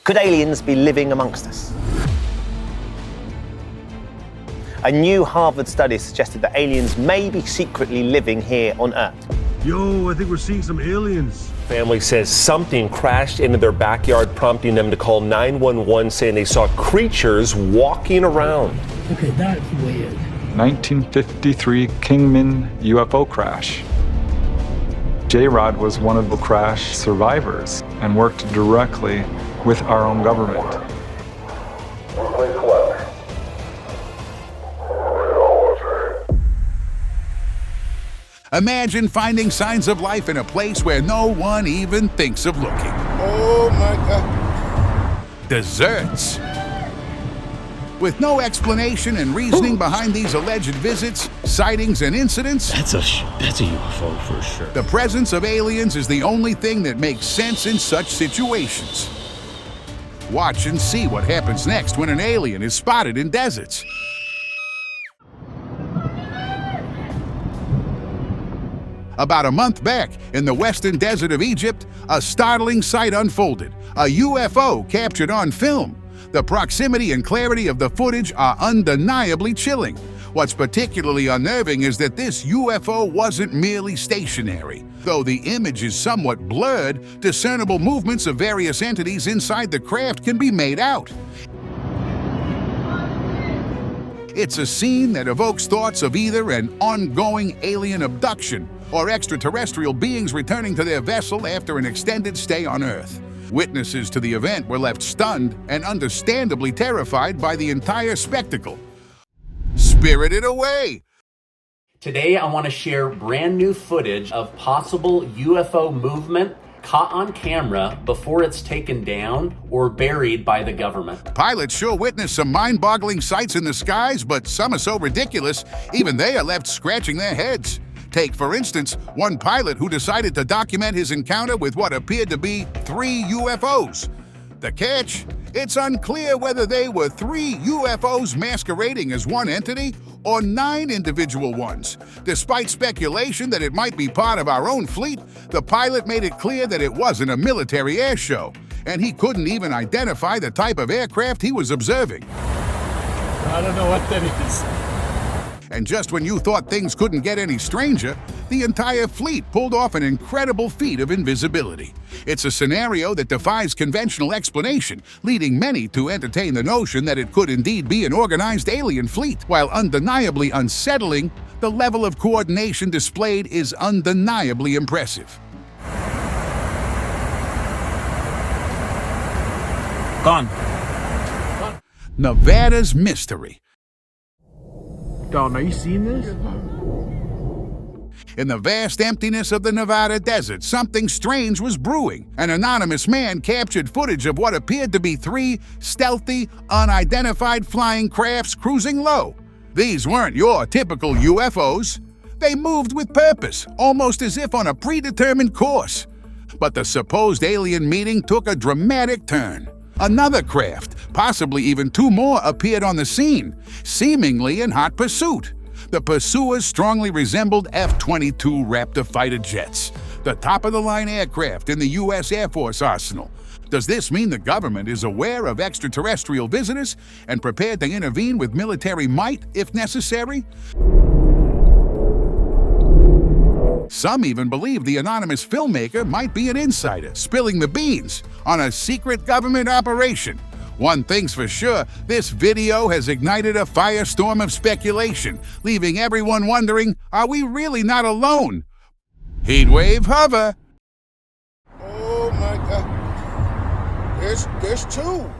Could aliens be living amongst us? A new Harvard study suggested that aliens may be secretly living here on Earth. Yo, I think we're seeing some aliens. Family says something crashed into their backyard, prompting them to call 911, saying they saw creatures walking around. Okay, that's weird. 1953 Kingman UFO crash. J-Rod was one of the crash survivors and worked directly with our own government. Imagine finding signs of life in a place where no one even thinks of looking. Oh my God. Deserts. With no explanation and reasoning behind these alleged visits, sightings, and incidents, That's a UFO for sure. the presence of aliens is the only thing that makes sense in such situations. Watch and see what happens next when an alien is spotted in deserts. About a month back, in the western desert of Egypt, a startling sight unfolded. A UFO captured on film. The proximity and clarity of the footage are undeniably chilling. What's particularly unnerving is that this UFO wasn't merely stationary. Though the image is somewhat blurred, discernible movements of various entities inside the craft can be made out. It's a scene that evokes thoughts of either an ongoing alien abduction or extraterrestrial beings returning to their vessel after an extended stay on Earth. Witnesses to the event were left stunned and understandably terrified by the entire spectacle. Spirited away! Today I want to share brand new footage of possible UFO movement caught on camera before it's taken down or buried by the government. Pilots sure witnessed some mind-boggling sights in the skies, but some are so ridiculous, even they are left scratching their heads. Take, for instance, one pilot who decided to document his encounter with what appeared to be 3 UFOs. The catch? It's unclear whether they were 3 UFOs masquerading as one entity or 9 individual ones. Despite speculation that it might be part of our own fleet, the pilot made it clear that it wasn't a military air show, and he couldn't even identify the type of aircraft he was observing. I don't know what that is. And just when you thought things couldn't get any stranger, the entire fleet pulled off an incredible feat of invisibility. It's a scenario that defies conventional explanation, leading many to entertain the notion that it could indeed be an organized alien fleet. While undeniably unsettling, the level of coordination displayed is undeniably impressive. Gone. Nevada's mystery. Dom, are you seeing this? In the vast emptiness of the Nevada desert, something strange was brewing. An anonymous man captured footage of what appeared to be 3 stealthy, unidentified flying crafts cruising low. These weren't your typical UFOs. They moved with purpose, almost as if on a predetermined course. But the supposed alien meeting took a dramatic turn. Another craft, possibly even 2 more, appeared on the scene, seemingly in hot pursuit. The pursuers strongly resembled F-22 Raptor fighter jets, the top-of-the-line aircraft in the U.S. Air Force arsenal. Does this mean the government is aware of extraterrestrial visitors and prepared to intervene with military might if necessary? Some even believe the anonymous filmmaker might be an insider, spilling the beans on a secret government operation. One thing's for sure, this video has ignited a firestorm of speculation, leaving everyone wondering, are we really not alone? Heatwave Hover. Oh my God. There's 2.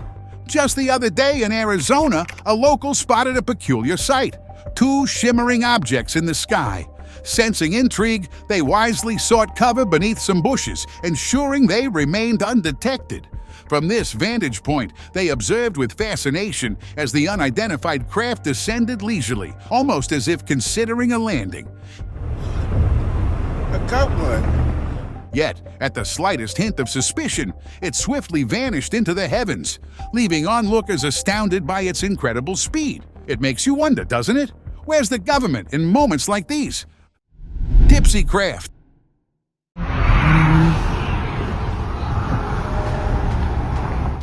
Just the other day in Arizona, a local spotted a peculiar sight. 2 shimmering objects in the sky. Sensing intrigue, they wisely sought cover beneath some bushes, ensuring they remained undetected. From this vantage point, they observed with fascination as the unidentified craft descended leisurely, almost as if considering a landing. I got one. Yet, at the slightest hint of suspicion, it swiftly vanished into the heavens, leaving onlookers astounded by its incredible speed. It makes you wonder, doesn't it? Where's the government in moments like these? Tipsy craft.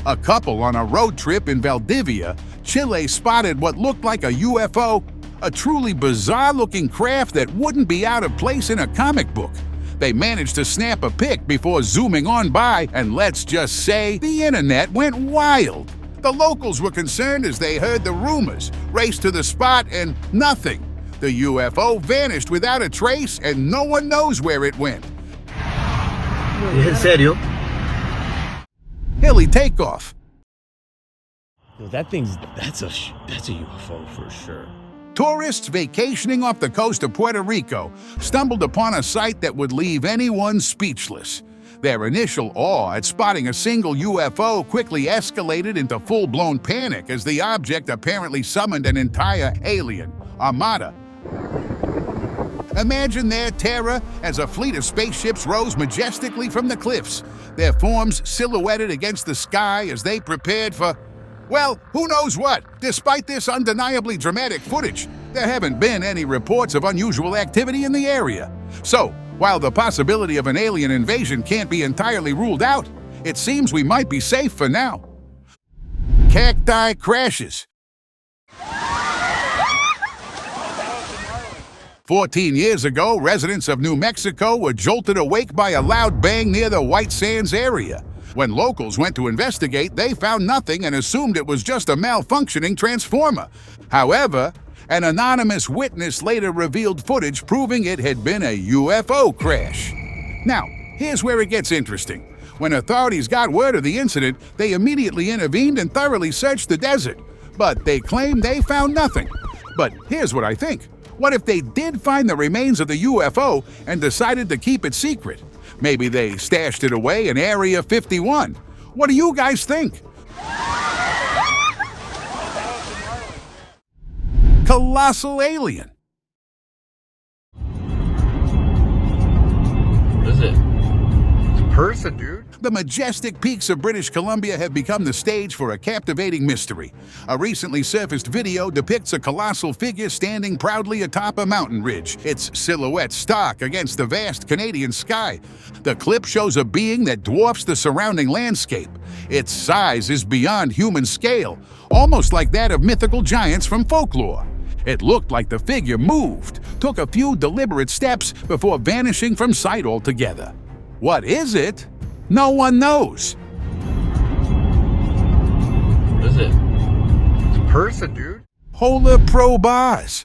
A couple on a road trip in Valdivia, Chile spotted what looked like a UFO, a truly bizarre-looking craft that wouldn't be out of place in a comic book. They managed to snap a pic before zooming on by, and let's just say the internet went wild. The locals were concerned as they heard the rumors, raced to the spot, and nothing. The UFO vanished without a trace, and no one knows where it went. ¿En serio? Hilly Takeoff. Yo, that's a UFO for sure. Tourists vacationing off the coast of Puerto Rico stumbled upon a sight that would leave anyone speechless. Their initial awe at spotting a single UFO quickly escalated into full-blown panic as the object apparently summoned an entire alien armada. Imagine their terror as a fleet of spaceships rose majestically from the cliffs, their forms silhouetted against the sky as they prepared for, well, who knows what. Despite this undeniably dramatic footage, there haven't been any reports of unusual activity in the area. So, while the possibility of an alien invasion can't be entirely ruled out, it seems we might be safe for now. Cacti crashes. 14 years ago, residents of New Mexico were jolted awake by a loud bang near the White Sands area. When locals went to investigate, they found nothing and assumed it was just a malfunctioning transformer. However, an anonymous witness later revealed footage proving it had been a UFO crash. Now, here's where it gets interesting. When authorities got word of the incident, they immediately intervened and thoroughly searched the desert. But they claim they found nothing. But here's what I think. What if they did find the remains of the UFO and decided to keep it secret? Maybe they stashed it away in Area 51. What do you guys think? Colossal Alien. What is it? It's a person, dude. The majestic peaks of British Columbia have become the stage for a captivating mystery. A recently surfaced video depicts a colossal figure standing proudly atop a mountain ridge, its silhouette stark against the vast Canadian sky. The clip shows a being that dwarfs the surrounding landscape. Its size is beyond human scale, almost like that of mythical giants from folklore. It looked like the figure moved, took a few deliberate steps before vanishing from sight altogether. What is it? No one knows. What is it? It's a person, dude. Polar Pro bars.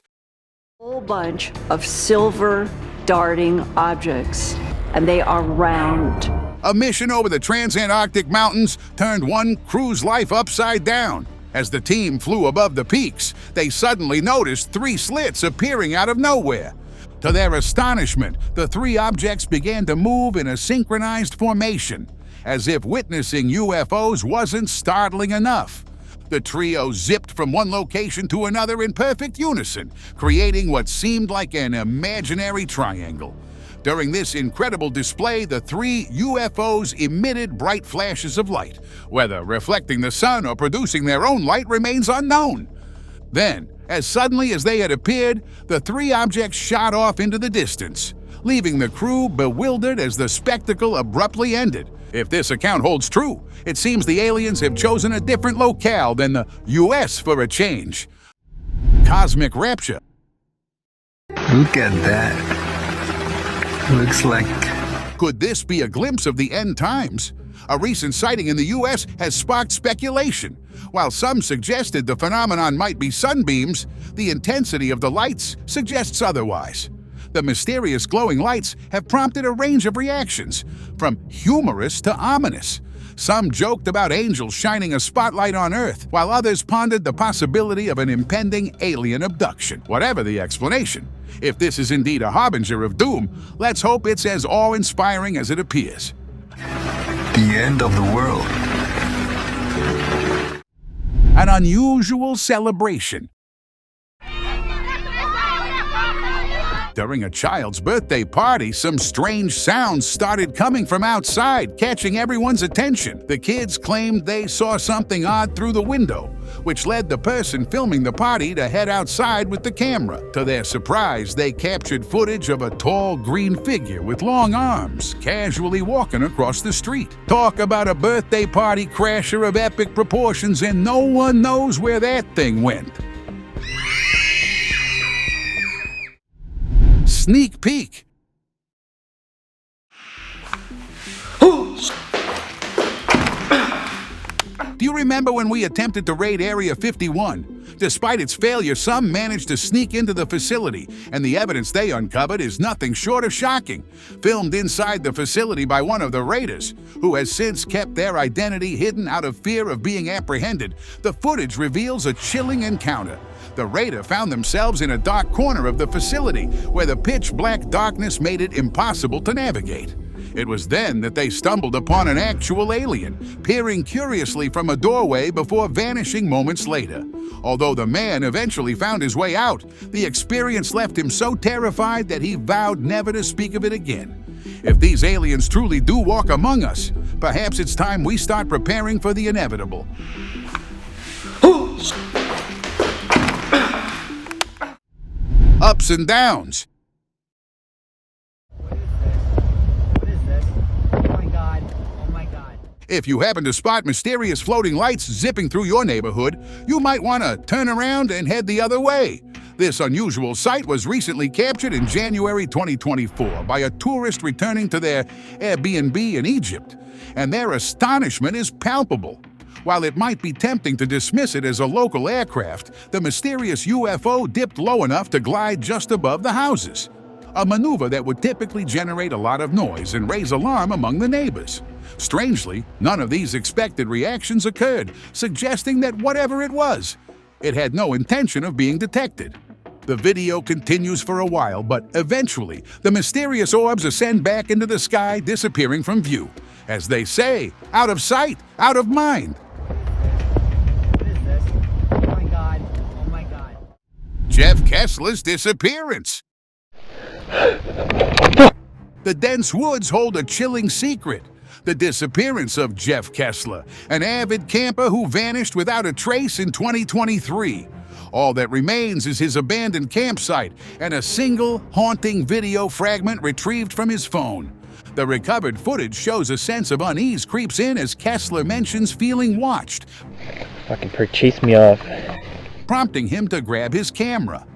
Whole bunch of silver darting objects, and they are round. A mission over the Transantarctic Mountains turned one crew's life upside down. As the team flew above the peaks, they suddenly noticed 3 slits appearing out of nowhere. To their astonishment, the 3 objects began to move in a synchronized formation, as if witnessing UFOs wasn't startling enough. The trio zipped from one location to another in perfect unison, creating what seemed like an imaginary triangle. During this incredible display, the 3 UFOs emitted bright flashes of light. Whether reflecting the sun or producing their own light remains unknown. Then, as suddenly as they had appeared, the 3 objects shot off into the distance, leaving the crew bewildered as the spectacle abruptly ended. If this account holds true, it seems the aliens have chosen a different locale than the US for a change. Cosmic Rapture. Look at that. Looks like... Could this be a glimpse of the end times? A recent sighting in the US has sparked speculation. While some suggested the phenomenon might be sunbeams, the intensity of the lights suggests otherwise. The mysterious glowing lights have prompted a range of reactions, from humorous to ominous. Some joked about angels shining a spotlight on Earth, while others pondered the possibility of an impending alien abduction. Whatever the explanation, if this is indeed a harbinger of doom, let's hope it's as awe-inspiring as it appears. The end of the world. An unusual celebration. During a child's birthday party, some strange sounds started coming from outside, catching everyone's attention. The kids claimed they saw something odd through the window, which led the person filming the party to head outside with the camera. To their surprise, they captured footage of a tall green figure with long arms casually walking across the street. Talk about a birthday party crasher of epic proportions, and no one knows where that thing went. Sneak peek. Do you remember when we attempted to raid Area 51? Despite its failure, some managed to sneak into the facility, and the evidence they uncovered is nothing short of shocking. Filmed inside the facility by one of the raiders, who has since kept their identity hidden out of fear of being apprehended, the footage reveals a chilling encounter. The raider found themselves in a dark corner of the facility, where the pitch-black darkness made it impossible to navigate. It was then that they stumbled upon an actual alien, peering curiously from a doorway before vanishing moments later. Although the man eventually found his way out, the experience left him so terrified that he vowed never to speak of it again. If these aliens truly do walk among us, perhaps it's time we start preparing for the inevitable. Ups and downs. If you happen to spot mysterious floating lights zipping through your neighborhood, you might want to turn around and head the other way. This unusual sight was recently captured in January 2024 by a tourist returning to their Airbnb in Egypt, and their astonishment is palpable. While it might be tempting to dismiss it as a local aircraft, the mysterious UFO dipped low enough to glide just above the houses, a maneuver that would typically generate a lot of noise and raise alarm among the neighbors. Strangely, none of these expected reactions occurred, suggesting that whatever it was, it had no intention of being detected. The video continues for a while, but eventually, the mysterious orbs ascend back into the sky, disappearing from view. As they say, out of sight, out of mind. What is this? Oh my God. Oh my God. Jeff Kessler's disappearance. The dense woods hold a chilling secret. The disappearance of Jeff Kessler, an avid camper who vanished without a trace in 2023. All that remains is his abandoned campsite and a single haunting video fragment retrieved from his phone. The recovered footage shows a sense of unease creeps in as Kessler mentions feeling watched. Fucking bird chased me off. Prompting him to grab his camera.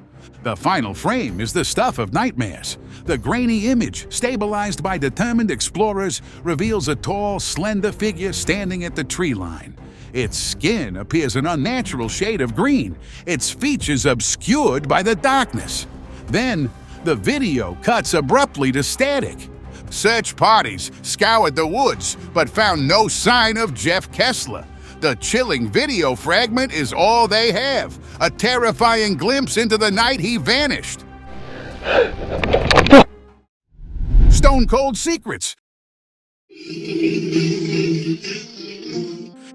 The final frame is the stuff of nightmares. The grainy image, stabilized by determined explorers, reveals a tall, slender figure standing at the tree line. Its skin appears an unnatural shade of green, its features obscured by the darkness. Then, the video cuts abruptly to static. Search parties scoured the woods, but found no sign of Jeff Kessler. The chilling video fragment is all they have, a terrifying glimpse into the night he vanished. Stone Cold Secrets.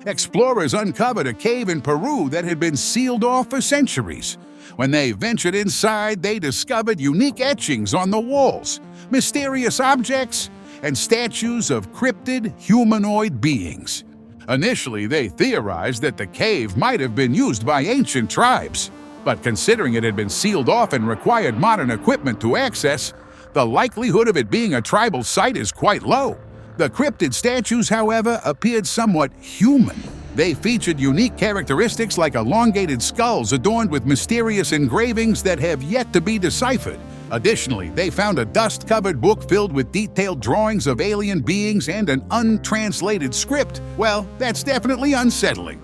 Explorers uncovered a cave in Peru that had been sealed off for centuries. When they ventured inside, they discovered unique etchings on the walls, mysterious objects, and statues of cryptid humanoid beings. Initially, they theorized that the cave might have been used by ancient tribes, but considering it had been sealed off and required modern equipment to access, the likelihood of it being a tribal site is quite low. The cryptid statues, however, appeared somewhat human. They featured unique characteristics like elongated skulls adorned with mysterious engravings that have yet to be deciphered. Additionally, they found a dust-covered book filled with detailed drawings of alien beings and an untranslated script. Well, that's definitely unsettling.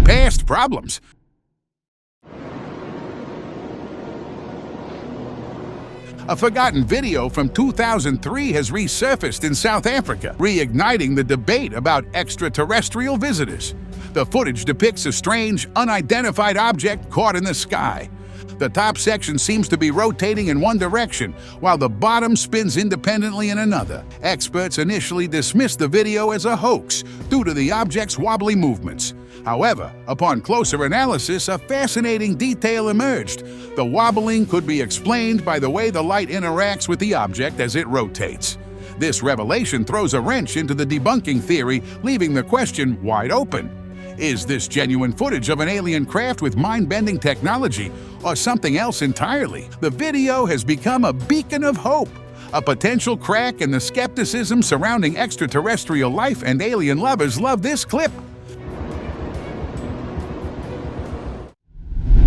Past problems. A forgotten video from 2003 has resurfaced in South Africa, reigniting the debate about extraterrestrial visitors. The footage depicts a strange, unidentified object caught in the sky. The top section seems to be rotating in one direction, while the bottom spins independently in another. Experts initially dismissed the video as a hoax due to the object's wobbly movements. However, upon closer analysis, a fascinating detail emerged. The wobbling could be explained by the way the light interacts with the object as it rotates. This revelation throws a wrench into the debunking theory, leaving the question wide open. Is this genuine footage of an alien craft with mind-bending technology, or something else entirely? The video has become a beacon of hope, a potential crack in the skepticism surrounding extraterrestrial life, and alien lovers love this clip.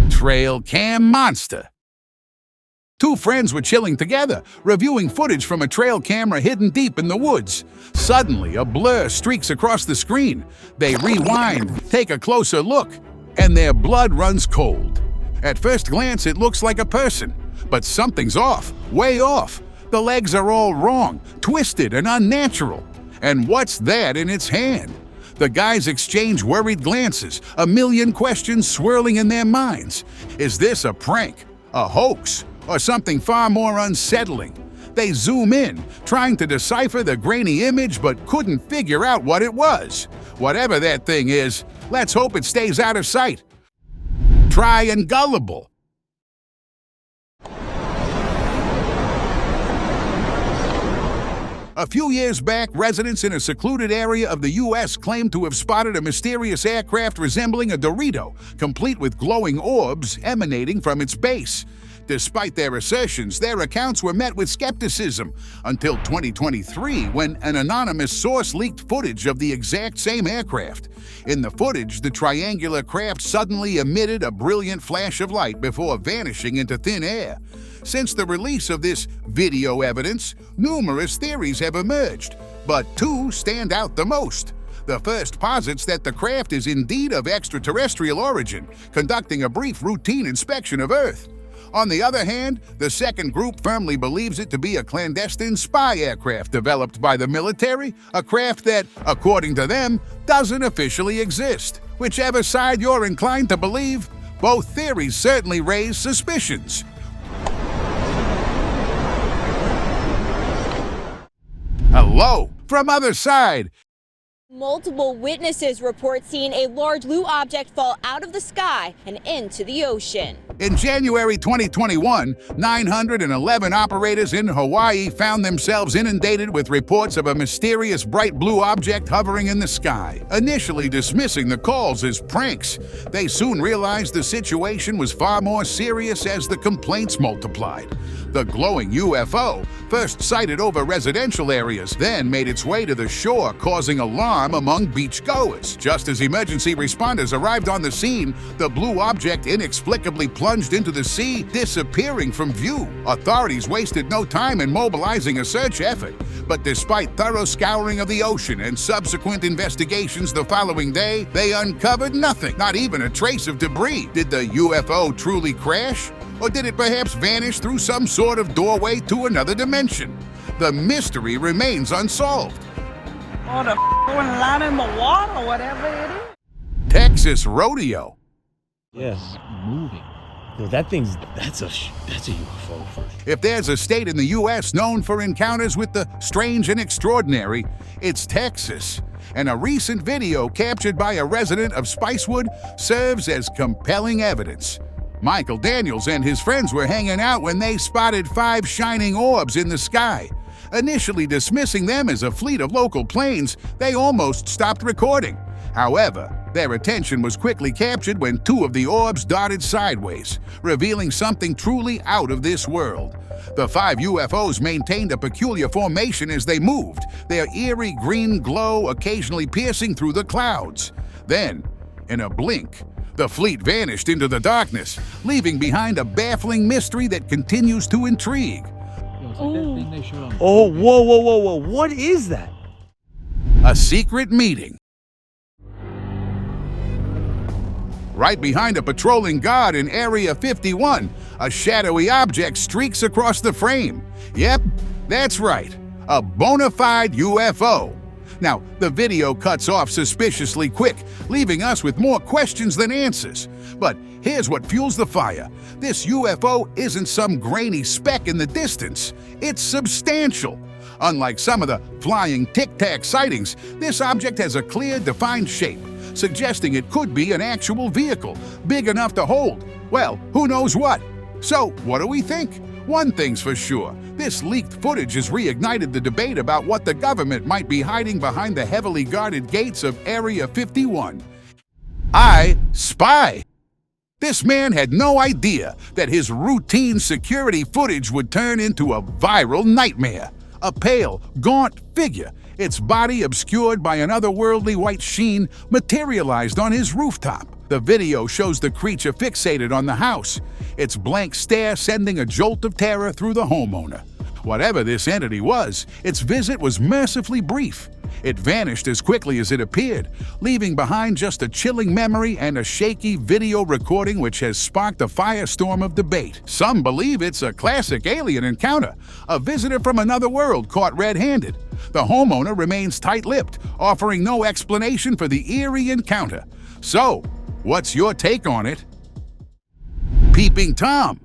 Trail cam monster. Two friends were chilling together, reviewing footage from a trail camera hidden deep in the woods. Suddenly, a blur streaks across the screen. They rewind, take a closer look, and their blood runs cold. At first glance, it looks like a person, but something's off, way off. The legs are all wrong, twisted and unnatural. And what's that in its hand? The guys exchange worried glances, a million questions swirling in their minds. Is this a prank, a hoax, or something far more unsettling? They zoom in, trying to decipher the grainy image, but couldn't figure out what it was. Whatever that thing is, let's hope it stays out of sight. Try and gullible. A few years back, residents in a secluded area of the U.S. claimed to have spotted a mysterious aircraft resembling a Dorito, complete with glowing orbs emanating from its base. Despite their assertions, their accounts were met with skepticism until 2023, when an anonymous source leaked footage of the exact same aircraft. In the footage, the triangular craft suddenly emitted a brilliant flash of light before vanishing into thin air. Since the release of this video evidence, numerous theories have emerged, but two stand out the most. The first posits that the craft is indeed of extraterrestrial origin, conducting a brief routine inspection of Earth. On the other hand, the second group firmly believes it to be a clandestine spy aircraft developed by the military, a craft that, according to them, doesn't officially exist. Whichever side you're inclined to believe, both theories certainly raise suspicions. Hello, from other side. Multiple witnesses report seeing a large blue object fall out of the sky and into the ocean. In January 2021, 911 operators in Hawaii found themselves inundated with reports of a mysterious bright blue object hovering in the sky. Initially dismissing the calls as pranks, they soon realized the situation was far more serious as the complaints multiplied. The glowing UFO, first sighted over residential areas, then made its way to the shore, causing alarm among beachgoers. Just as emergency responders arrived on the scene, the blue object inexplicably plunged into the sea, disappearing from view. Authorities wasted no time in mobilizing a search effort, but despite thorough scouring of the ocean and subsequent investigations the following day, they uncovered nothing, not even a trace of debris. Did the UFO truly crash? Or did it perhaps vanish through some sort of doorway to another dimension? The mystery remains unsolved. Or the line in the water, whatever it is. Texas Rodeo. Yes, moving. Yo, that's a UFO for sure. If there's a state in the U.S. known for encounters with the strange and extraordinary, it's Texas. And a recent video captured by a resident of Spicewood serves as compelling evidence. Michael Daniels and his friends were hanging out when they spotted 5 shining orbs in the sky. Initially dismissing them as a fleet of local planes, they almost stopped recording. However, their attention was quickly captured when 2 of the orbs darted sideways, revealing something truly out of this world. The 5 UFOs maintained a peculiar formation as they moved, their eerie green glow occasionally piercing through the clouds. Then, in a blink, the fleet vanished into the darkness, leaving behind a baffling mystery that continues to intrigue. Oh, whoa. What is that? A secret meeting. Right behind a patrolling guard in Area 51, a shadowy object streaks across the frame. Yep, that's right, a bona fide UFO. Now, the video cuts off suspiciously quick, leaving us with more questions than answers. But here's what fuels the fire. This UFO isn't some grainy speck in the distance. It's substantial. Unlike some of the flying tic-tac sightings, this object has a clear, defined shape, suggesting it could be an actual vehicle, big enough to hold, well, who knows what. So, what do we think? One thing's for sure, this leaked footage has reignited the debate about what the government might be hiding behind the heavily guarded gates of Area 51. I spy. This man had no idea that his routine security footage would turn into a viral nightmare. A pale, gaunt figure, its body obscured by an otherworldly white sheen, materialized on his rooftop. The video shows the creature fixated on the house, its blank stare sending a jolt of terror through the homeowner. Whatever this entity was, its visit was mercifully brief. It vanished as quickly as it appeared, leaving behind just a chilling memory and a shaky video recording which has sparked a firestorm of debate. Some believe it's a classic alien encounter, a visitor from another world caught red-handed. The homeowner remains tight-lipped, offering no explanation for the eerie encounter. So, what's your take on it? Peeping Tom.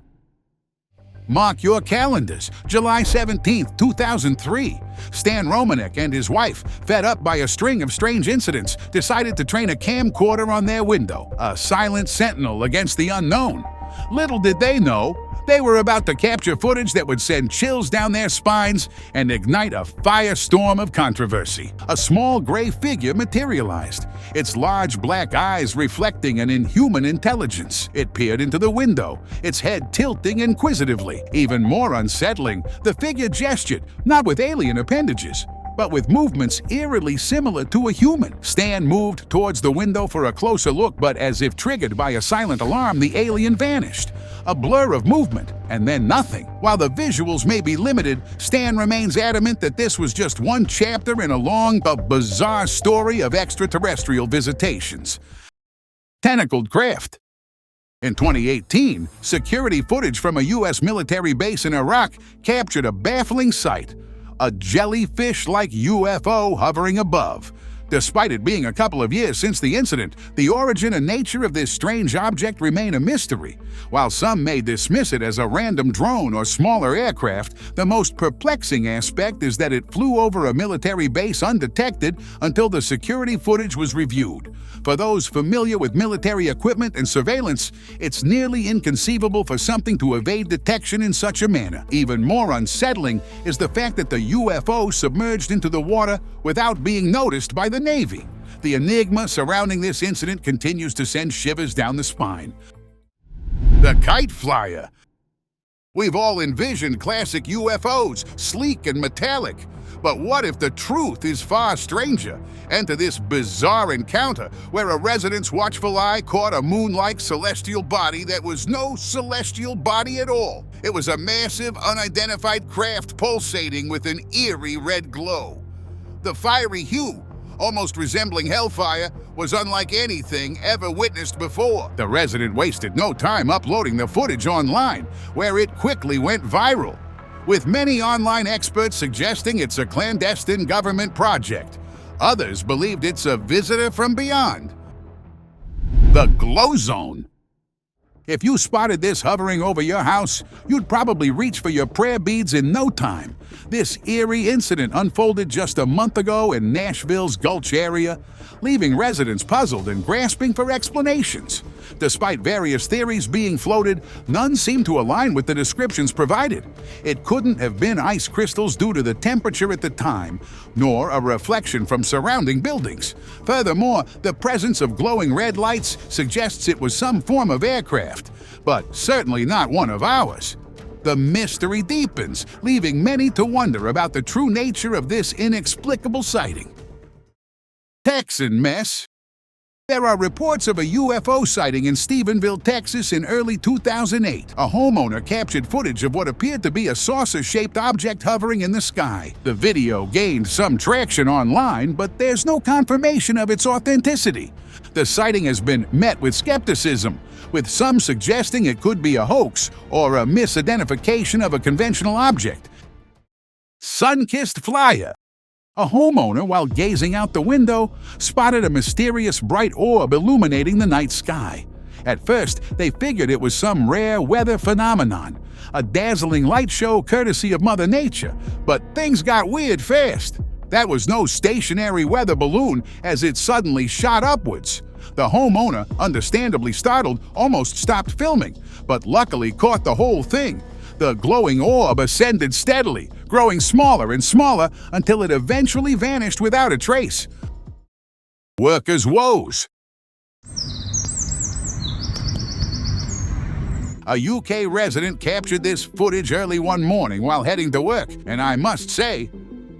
Mark your calendars, July 17, 2003. Stan Romanek and his wife, fed up by a string of strange incidents, decided to train a camcorder on their window, a silent sentinel against the unknown. Little did they know, they were about to capture footage that would send chills down their spines and ignite a firestorm of controversy. A small gray figure materialized, its large black eyes reflecting an inhuman intelligence. It peered into the window, its head tilting inquisitively. Even more unsettling, the figure gestured, not with alien appendages, but with movements eerily similar to a human. Stan moved towards the window for a closer look, but as if triggered by a silent alarm, the alien vanished. A blur of movement, and then nothing. While the visuals may be limited, Stan remains adamant that this was just one chapter in a long but bizarre story of extraterrestrial visitations. Tentacled craft. In 2018, security footage from a U.S. military base in Iraq captured a baffling sight: a jellyfish-like UFO hovering above. Despite it being a couple of years since the incident, the origin and nature of this strange object remain a mystery. While some may dismiss it as a random drone or smaller aircraft, the most perplexing aspect is that it flew over a military base undetected until the security footage was reviewed. For those familiar with military equipment and surveillance, it's nearly inconceivable for something to evade detection in such a manner. Even more unsettling is the fact that the UFO submerged into the water without being noticed by the Navy. The enigma surrounding this incident continues to send shivers down the spine. The kite flyer. We've all envisioned classic UFOs, sleek and metallic. But what if the truth is far stranger? Enter this bizarre encounter where a resident's watchful eye caught a moon-like celestial body that was no celestial body at all. It was a massive, unidentified craft pulsating with an eerie red glow. The fiery hue, almost resembling hellfire, was unlike anything ever witnessed before. The resident wasted no time uploading the footage online, where it quickly went viral, with many online experts suggesting it's a clandestine government project. Others believed it's a visitor from beyond. The glow zone. If you spotted this hovering over your house, you'd probably reach for your prayer beads in no time. This eerie incident unfolded just a month ago in Nashville's Gulch area, leaving residents puzzled and grasping for explanations. Despite various theories being floated, none seem to align with the descriptions provided. It couldn't have been ice crystals due to the temperature at the time, nor a reflection from surrounding buildings. Furthermore, the presence of glowing red lights suggests it was some form of aircraft, but certainly not one of ours. The mystery deepens, leaving many to wonder about the true nature of this inexplicable sighting. Texon mess. There are reports of a UFO sighting in Stephenville, Texas in early 2008. A homeowner captured footage of what appeared to be a saucer-shaped object hovering in the sky. The video gained some traction online, but there's no confirmation of its authenticity. The sighting has been met with skepticism, with some suggesting it could be a hoax or a misidentification of a conventional object. Sunkissed flyer. A homeowner, while gazing out the window, spotted a mysterious bright orb illuminating the night sky. At first, they figured it was some rare weather phenomenon, a dazzling light show courtesy of Mother Nature, but things got weird fast. That was no stationary weather balloon, as it suddenly shot upwards. The homeowner, understandably startled, almost stopped filming, but luckily caught the whole thing. The glowing orb ascended steadily, growing smaller and smaller until it eventually vanished without a trace. Workers' woes. A UK resident captured this footage early one morning while heading to work, and I must say,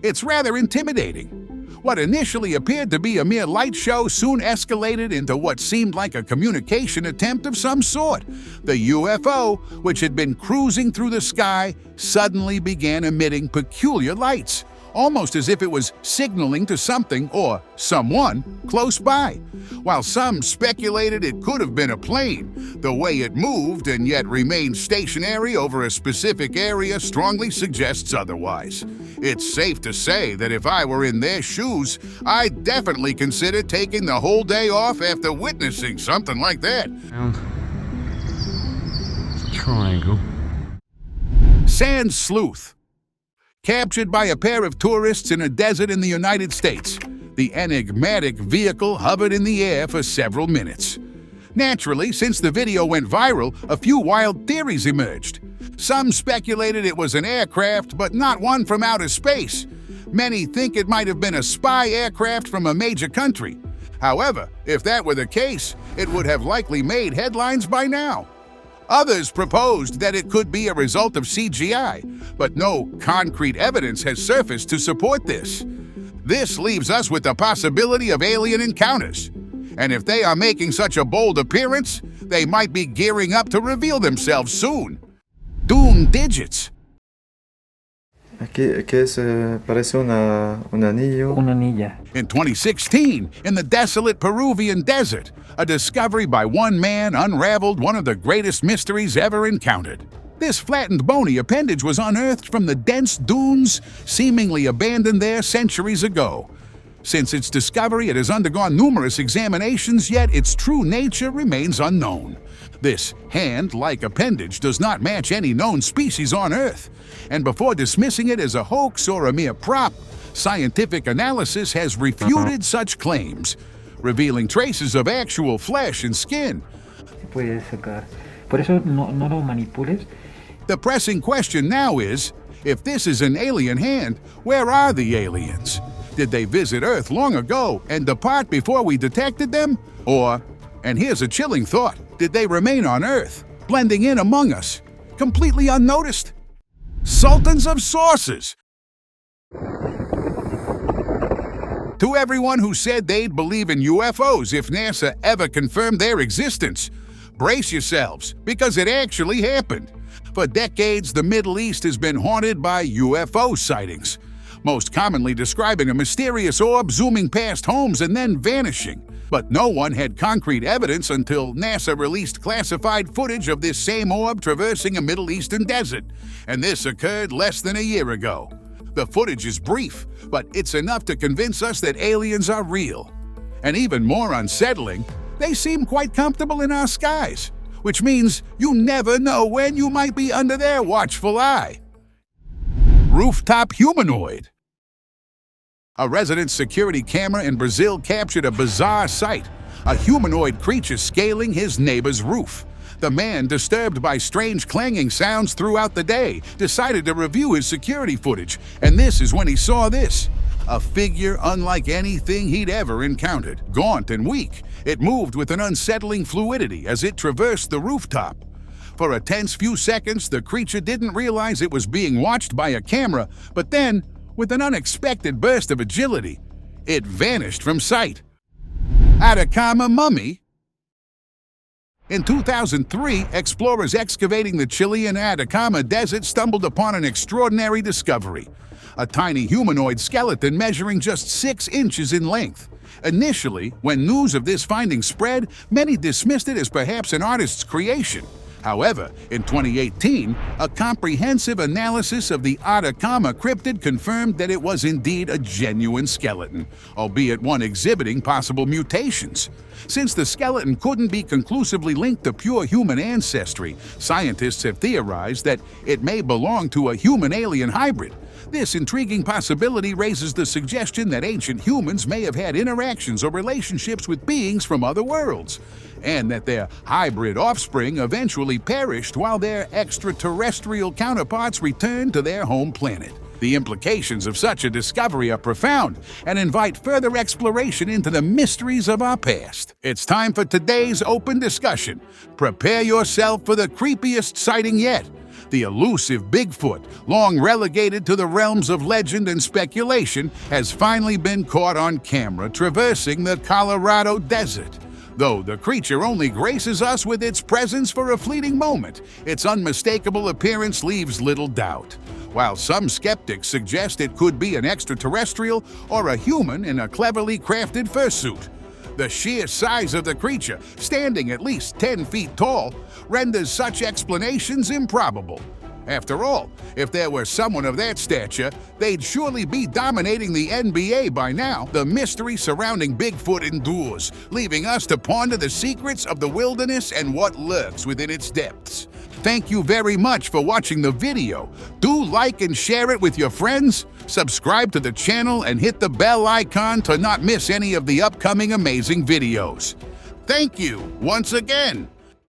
it's rather intimidating. What initially appeared to be a mere light show soon escalated into what seemed like a communication attempt of some sort. The UFO, which had been cruising through the sky, suddenly began emitting peculiar lights, almost as if it was signaling to something or someone close by. While some speculated it could have been a plane, the way it moved and yet remained stationary over a specific area strongly suggests otherwise. It's safe to say that if I were in their shoes, I'd definitely consider taking the whole day off after witnessing something like that. Triangle. Sand sleuth. Captured by a pair of tourists in a desert in the United States, the enigmatic vehicle hovered in the air for several minutes. Naturally, since the video went viral, a few wild theories emerged. Some speculated it was an aircraft, but not one from outer space. Many think it might have been a spy aircraft from a major country. However, if that were the case, it would have likely made headlines by now. Others proposed that it could be a result of CGI, but no concrete evidence has surfaced to support this. This leaves us with the possibility of alien encounters. And if they are making such a bold appearance, they might be gearing up to reveal themselves soon. Doom digits. Aquí parece un anillo. Una anilla. In 2016, in the desolate Peruvian desert, a discovery by one man unraveled one of the greatest mysteries ever encountered. This flattened bony appendage was unearthed from the dense dunes, seemingly abandoned there centuries ago. Since its discovery, it has undergone numerous examinations, yet its true nature remains unknown. This hand-like appendage does not match any known species on Earth, and before dismissing it as a hoax or a mere prop, scientific analysis has refuted such claims, revealing traces of actual flesh and skin. Puedes sacar. Por eso no lo manipules. The pressing question now is, if this is an alien hand, where are the aliens? Did they visit Earth long ago and depart before we detected them? Or, and here's a chilling thought, did they remain on Earth, blending in among us, completely unnoticed? Sultans of sources! To everyone who said they'd believe in UFOs if NASA ever confirmed their existence, brace yourselves, because it actually happened. For decades, the Middle East has been haunted by UFO sightings, most commonly describing a mysterious orb zooming past homes and then vanishing. But no one had concrete evidence until NASA released classified footage of this same orb traversing a Middle Eastern desert, and this occurred less than a year ago. The footage is brief, but it's enough to convince us that aliens are real. And even more unsettling, they seem quite comfortable in our skies, which means you never know when you might be under their watchful eye. Rooftop Humanoid. A resident security camera in Brazil captured a bizarre sight, a humanoid creature scaling his neighbor's roof. The man, disturbed by strange clanging sounds throughout the day, decided to review his security footage, and this is when he saw this. A figure unlike anything he'd ever encountered. Gaunt and weak, it moved with an unsettling fluidity as it traversed the rooftop. For a tense few seconds, the creature didn't realize it was being watched by a camera, but then, with an unexpected burst of agility, it vanished from sight. Atacama Mummy. In 2003, explorers excavating the Chilean Atacama Desert stumbled upon an extraordinary discovery. A tiny humanoid skeleton measuring just 6 inches in length. Initially, when news of this finding spread, many dismissed it as perhaps an artist's creation. However, in 2018, a comprehensive analysis of the Atacama cryptid confirmed that it was indeed a genuine skeleton, albeit one exhibiting possible mutations. Since the skeleton couldn't be conclusively linked to pure human ancestry, scientists have theorized that it may belong to a human-alien hybrid. This intriguing possibility raises the suggestion that ancient humans may have had interactions or relationships with beings from other worlds, and that their hybrid offspring eventually perished while their extraterrestrial counterparts returned to their home planet. The implications of such a discovery are profound and invite further exploration into the mysteries of our past. It's time for today's open discussion. Prepare yourself for the creepiest sighting yet. The elusive Bigfoot, long relegated to the realms of legend and speculation, has finally been caught on camera traversing the Colorado desert. Though the creature only graces us with its presence for a fleeting moment, its unmistakable appearance leaves little doubt. While some skeptics suggest it could be an extraterrestrial or a human in a cleverly crafted fursuit, the sheer size of the creature, standing at least 10 feet tall, renders such explanations improbable. After all, if there were someone of that stature, they'd surely be dominating the NBA by now. The mystery surrounding Bigfoot endures, leaving us to ponder the secrets of the wilderness and what lurks within its depths. Thank you very much for watching the video. Do like and share it with your friends, subscribe to the channel, and hit the bell icon to not miss any of the upcoming amazing videos. Thank you once again.